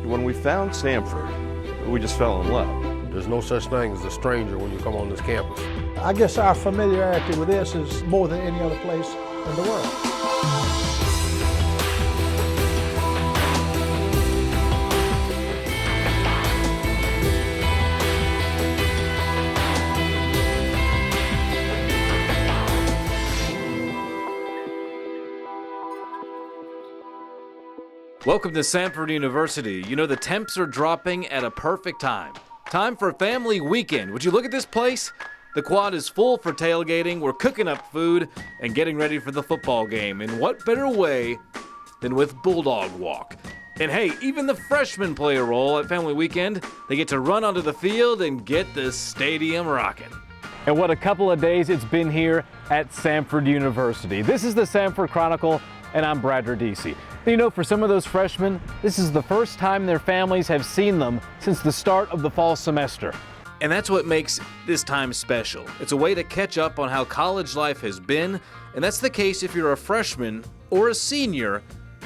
When we found Samford, we just fell in love. There's no such thing as a stranger when you come on this campus. I guess our familiarity with this is more than any other place in the world. Welcome to Samford University. You know, the temps are dropping at a perfect time. Time for a family weekend. Would you look at this place? The quad is full for tailgating. We're cooking up food and getting ready for the football game. And what better way than with Bulldog Walk? And hey, even the freshmen play a role at family weekend. They get to run onto the field and get the stadium rocking. And what a couple of days it's been here at Samford University. This is the Samford Chronicle, and I'm Brad Radice. You know, for some of those freshmen, this is the first time their families have seen them since the start of the fall semester. And that's what makes this time special. It's a way to catch up on how college life has been, and that's the case if you're a freshman or a senior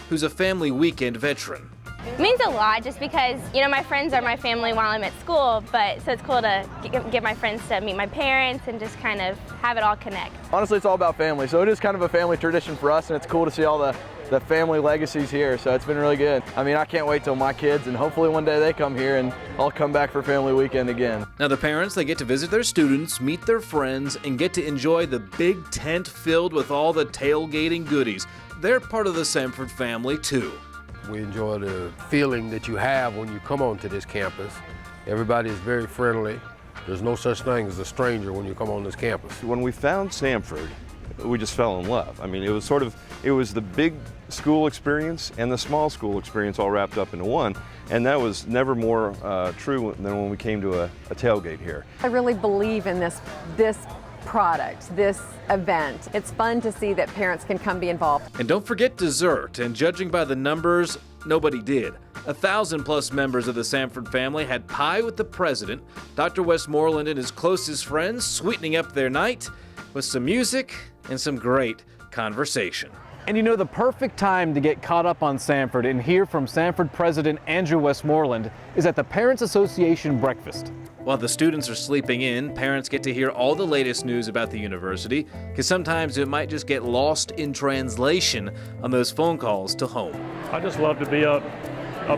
who's a family weekend veteran. It means a lot just because, you know, my friends are my family while I'm at school, but so it's cool to get my friends to meet my parents and just kind of have it all connect. Honestly, it's all about family, so it is kind of a family tradition for us, and it's cool to see all the family legacies here, so it's been really good. I mean, I can't wait till my kids, and hopefully one day they come here and I'll come back for family weekend again. Now the parents, they get to visit their students, meet their friends, and get to enjoy the big tent filled with all the tailgating goodies. They're part of the Samford family too. We enjoy the feeling that you have when you come onto this campus. Everybody is very friendly. There's no such thing as a stranger when you come on this campus. When we found Samford, we just fell in love. I mean, it was the big school experience and the small school experience all wrapped up into one, and that was never more true than when we came to a tailgate here. I really believe in this product, this event. It's fun to see that parents can come be involved. And don't forget dessert, and judging by the numbers, nobody did. 1,000+ members of the Samford family had pie with the president, Dr. Westmoreland and his closest friends sweetening up their night with some music and some great conversation. And you know, the perfect time to get caught up on Samford and hear from Samford President Andrew Westmoreland is at the Parents Association breakfast. While the students are sleeping in, parents get to hear all the latest news about the university, because sometimes it might just get lost in translation on those phone calls to home. I just love to be up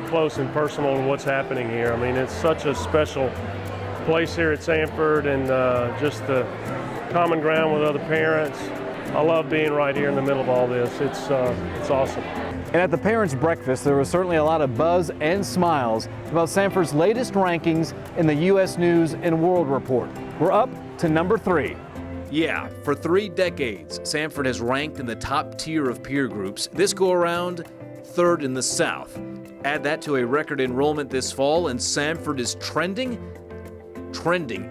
close and personal in what's happening here. I mean, it's such a special place here at Samford, and just the common ground with other parents. I love being right here in the middle of all this. It's awesome. And at the parents' breakfast, there was certainly a lot of buzz and smiles about Samford's latest rankings in the U.S. News and World Report. We're up to number 3. Yeah, for 3 decades, Samford has ranked in the top tier of peer groups. This go around, 3rd in the South. Add that to a record enrollment this fall, and Samford is trending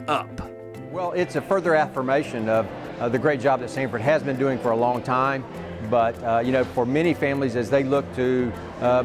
up. Well, it's a further affirmation of the great job that Samford has been doing for a long time. But, you know, for many families, as they look to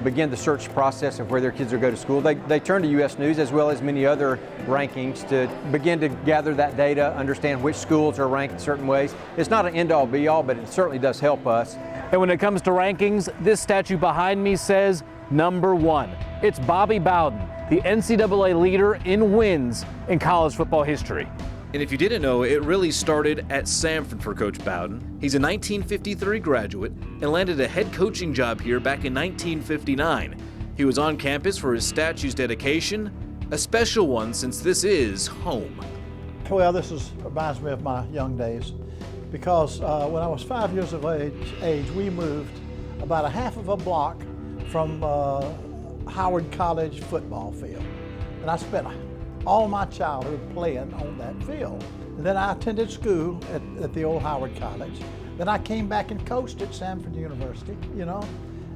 begin the search process of where their kids will go to school, they turn to U.S. News as well as many other rankings to begin to gather that data, understand which schools are ranked in certain ways. It's not an end-all, be-all, but it certainly does help us. And when it comes to rankings, this statue behind me says number 1. It's Bobby Bowden, the NCAA leader in wins in college football history. And if you didn't know, it really started at Samford for Coach Bowden. He's a 1953 graduate and landed a head coaching job here back in 1959. He was on campus for his statue's dedication, a special one since this is home. Well, this reminds me of my young days because when I was 5 years of age, we moved about a half of a block from Howard College football field. And I spent all my childhood playing on that field. And then I attended school at the old Howard College. Then I came back and coached at Samford University, you know.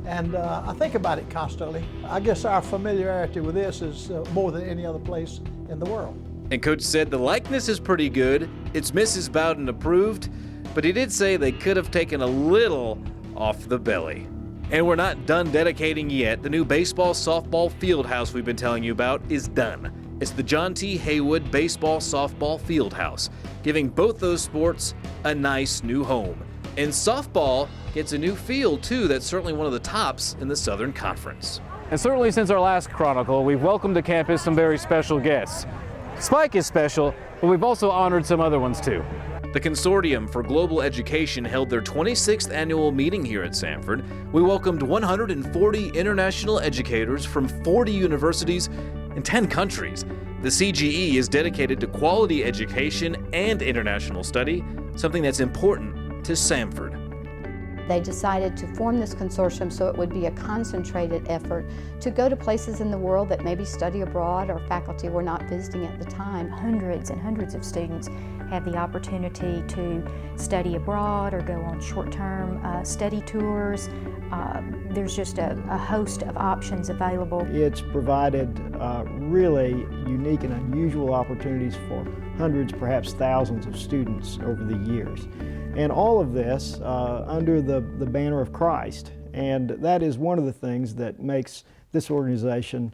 And I think about it constantly. I guess our familiarity with this is more than any other place in the world. And Coach said the likeness is pretty good. It's Mrs. Bowden approved, but he did say they could have taken a little off the belly. And we're not done dedicating yet. The new baseball softball field house we've been telling you about is done. It's the John T. Haywood Baseball Softball Fieldhouse, giving both those sports a nice new home. And softball gets a new field, too, that's certainly one of the tops in the Southern Conference. And certainly since our last Chronicle, we've welcomed to campus some very special guests. Spike is special, but we've also honored some other ones too. The Consortium for Global Education held their 26th annual meeting here at Samford. We welcomed 140 international educators from 40 universities in 10 countries. The CGE is dedicated to quality education and international study, something that's important to Samford. They decided to form this consortium so it would be a concentrated effort to go to places in the world that maybe study abroad or faculty were not visiting at the time. Hundreds and hundreds of students have the opportunity to study abroad or go on short-term study tours. There's just a host of options available. It's provided really unique and unusual opportunities for hundreds, perhaps thousands of students over the years. And all of this under the banner of Christ. And that is one of the things that makes this organization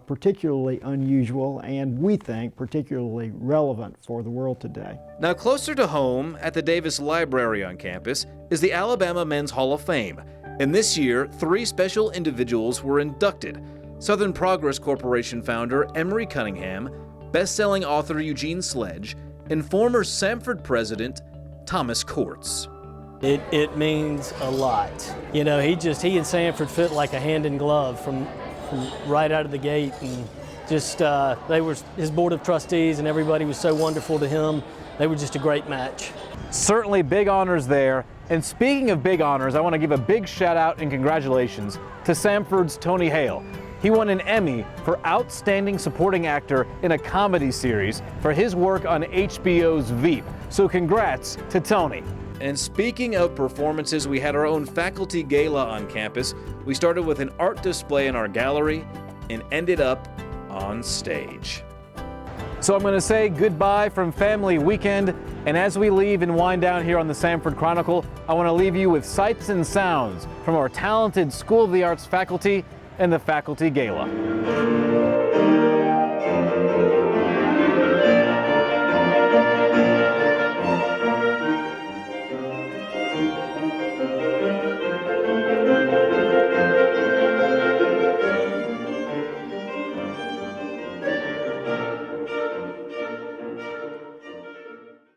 particularly unusual and, we think, particularly relevant for the world today. Now, closer to home at the Davis Library on campus is the Alabama Men's Hall of Fame. And this year, 3 special individuals were inducted. Southern Progress Corporation founder Emory Cunningham, best-selling author Eugene Sledge, and former Samford president Thomas Courts. It means a lot. You know, he and Samford fit like a hand in glove from right out of the gate, and just they were his board of trustees, and everybody was so wonderful to him. They were just a great match. Certainly big honors there. And speaking of big honors, I want to give a big shout out and congratulations to Samford's Tony Hale. He won an Emmy for Outstanding Supporting Actor in a Comedy Series for his work on HBO's Veep. So congrats to Tony. And speaking of performances, we had our own faculty gala on campus. We started with an art display in our gallery and ended up on stage. So I'm going to say goodbye from Family Weekend, and as we leave and wind down here on the Samford Chronicle, I want to leave you with sights and sounds from our talented School of the Arts faculty and the Faculty Gala.